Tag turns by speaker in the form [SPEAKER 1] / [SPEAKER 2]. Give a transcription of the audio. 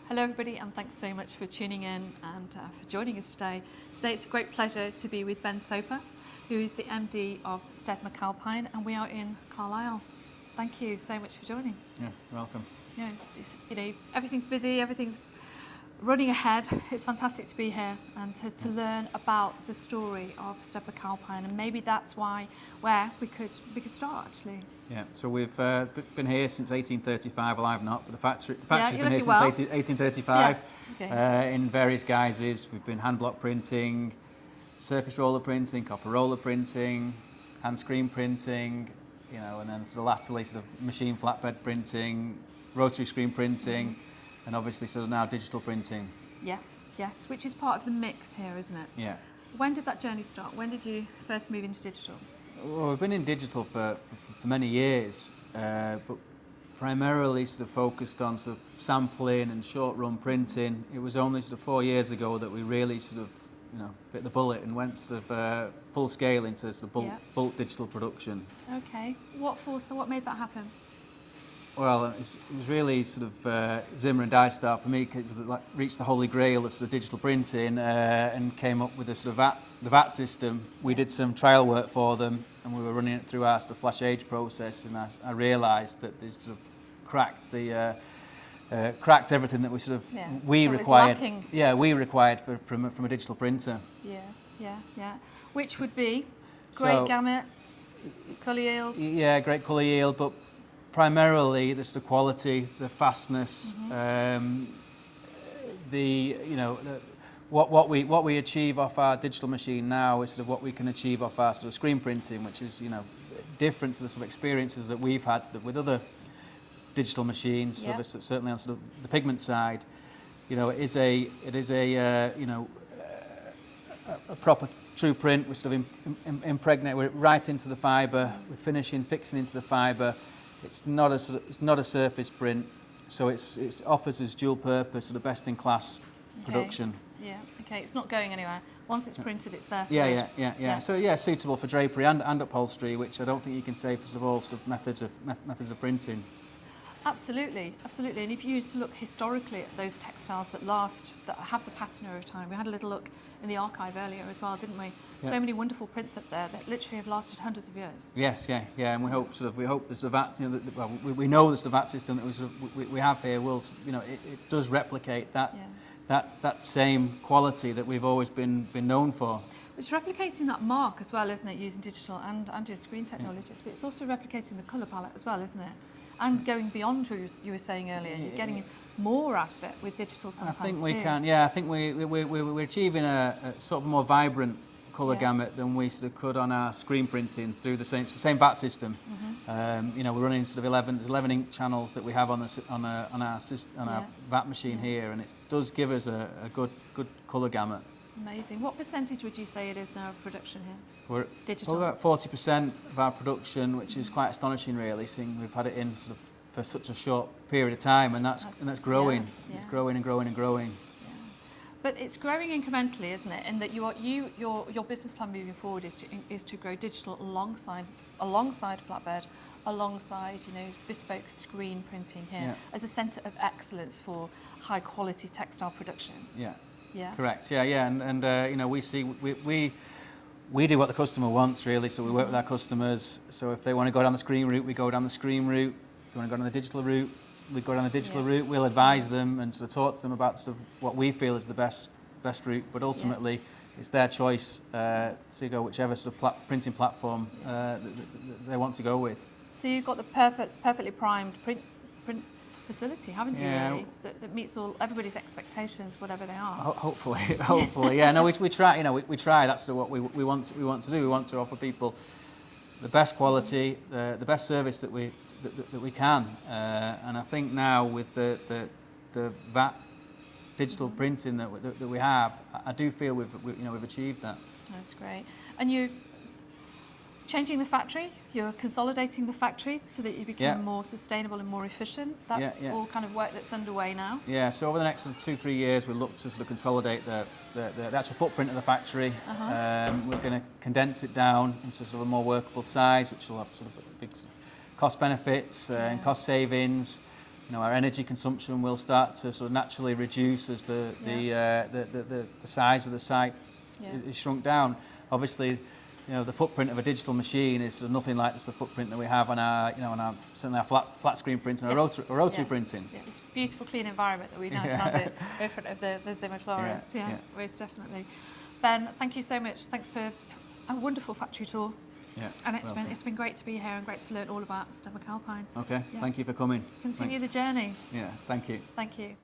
[SPEAKER 1] Hello everybody, and thanks so much for tuning in and for joining us today. Today it's a great pleasure to be with Ben Soper, who is the MD of Stead McAlpin, and we are in Carlisle. Thank you so much for joining.
[SPEAKER 2] Yeah, you're welcome.
[SPEAKER 1] Everything's busy, everything's running ahead. It's fantastic to be here and to learn about the story of Stead McAlpin, and maybe that's where we could start actually.
[SPEAKER 2] Yeah, so we've been here since 1835. Well, I've not, but the factory's been here since 1835 in various guises. We've been hand block printing, surface roller printing, copper roller printing, hand screen printing, and then sort of latterly sort of machine flatbed printing, rotary screen printing, and obviously sort of now digital printing.
[SPEAKER 1] Yes, which is part of the mix here, isn't it?
[SPEAKER 2] Yeah.
[SPEAKER 1] When did that journey start? When did you first move into digital?
[SPEAKER 2] Well, we've been in digital for many years, but primarily sort of focused on sort of sampling and short run printing. It was only sort of 4 years ago that we really sort of, bit the bullet and went sort of full scale into sort of bulk digital production.
[SPEAKER 1] Okay. What made that happen?
[SPEAKER 2] Well, it was really sort of Zimmer and Dystar for me. It was like reached the holy grail of sort of digital printing and came up with a sort of the VAT system. We did some trial work for them, and we were running it through our sort of flash age process, and I realised that this sort of cracked everything that we sort of we required. Yeah, we required from a digital printer.
[SPEAKER 1] Yeah. Which would be great gamut, colour yield.
[SPEAKER 2] Yeah, great colour yield, but primarily the sort of quality, the fastness, what we achieve off our digital machine now is sort of what we can achieve off our sort of screen printing, which is different to the sort of experiences that we've had sort of with other digital machines. So this, certainly on sort of the pigment side, it is a proper true print. We sort of impregnate it right into the fibre. We're fixing into the fibre. It's not a surface print, so it offers us dual purpose, sort of best in class production.
[SPEAKER 1] Yeah. Okay. It's not going anywhere. Once it's printed, it's there.
[SPEAKER 2] Yeah. So suitable for drapery and upholstery, which I don't think you can say for sort of all sort of methods of printing.
[SPEAKER 1] Absolutely. And if you used to look historically at those textiles that have the pattern over time, we had a little look in the archive earlier as well, didn't we? Yeah. So many wonderful prints up there that literally have lasted hundreds of years. Yes,
[SPEAKER 2] yeah, and we hope the sort of VAT, we know the sort of VAT system that we have here will, it does replicate that same quality that we've always been known for.
[SPEAKER 1] It's replicating that mark as well, isn't it, using digital and your screen technologies, but it's also replicating the colour palette as well, isn't it? And going beyond what you were saying earlier, you're getting more out of it with digital sometimes.
[SPEAKER 2] I think we can, I think we're achieving a sort of more vibrant colour gamut than we sort of could on our screen printing through the same VAT system. We're running sort of 11 ink channels that we have on our VAT machine here, and it does give us a good colour gamut.
[SPEAKER 1] Amazing. What percentage would you say it is now of production here?
[SPEAKER 2] We're
[SPEAKER 1] digital.
[SPEAKER 2] About 40% of our production, which is quite astonishing, really, seeing we've had it in sort of for such a short period of time, and that's growing.
[SPEAKER 1] Yeah.
[SPEAKER 2] It's growing and growing and growing.
[SPEAKER 1] Yeah. But it's growing incrementally, isn't it? In that your business plan moving forward is to grow digital alongside flatbed, alongside bespoke screen printing here as a centre of excellence for high quality textile production. Yeah. Correct.
[SPEAKER 2] Yeah. And we do what the customer wants, really. So we work with our customers. So if they want to go down the screen route, we go down the screen route. If they want to go down the digital route, we go down the digital route. We'll advise them and sort of talk to them about sort of what we feel is the best route. But ultimately, it's their choice to go whichever sort of printing platform they want to go with.
[SPEAKER 1] So you've got the perfectly primed print facility, haven't you? Really? That meets everybody's expectations, whatever they are.
[SPEAKER 2] Hopefully, yeah. No, we try. We try. That's sort of what we want to do. We want to offer people the best quality, the best service that we can. And I think now with the VAT digital printing that we have, I do feel we've achieved that.
[SPEAKER 1] That's great. And you changing the factory, you're consolidating the factory so that you become more sustainable and more efficient. That's all kind of work that's underway now.
[SPEAKER 2] Yeah, so over the next sort of 2-3 years, we'll look to sort of consolidate the actual footprint of the factory. We're going to condense it down into sort of a more workable size, which will have sort of big cost benefits and cost savings. our energy consumption will start to sort of naturally reduce as the size of the site is shrunk down. Obviously, the footprint of a digital machine is nothing like the footprint that we have on our, certainly our flat screen printing or rotary printing.
[SPEAKER 1] Yeah, it's a beautiful, clean environment that we now stand in front of the Zimmer Colaris. Yeah, most definitely. Ben, thank you so much. Thanks for a wonderful factory tour.
[SPEAKER 2] Yeah,
[SPEAKER 1] and it's been great to be here and great to learn all about Stead McAlpin.
[SPEAKER 2] Okay, thank you for coming.
[SPEAKER 1] Continue
[SPEAKER 2] Thanks.
[SPEAKER 1] the journey.
[SPEAKER 2] Yeah, thank you.
[SPEAKER 1] Thank you.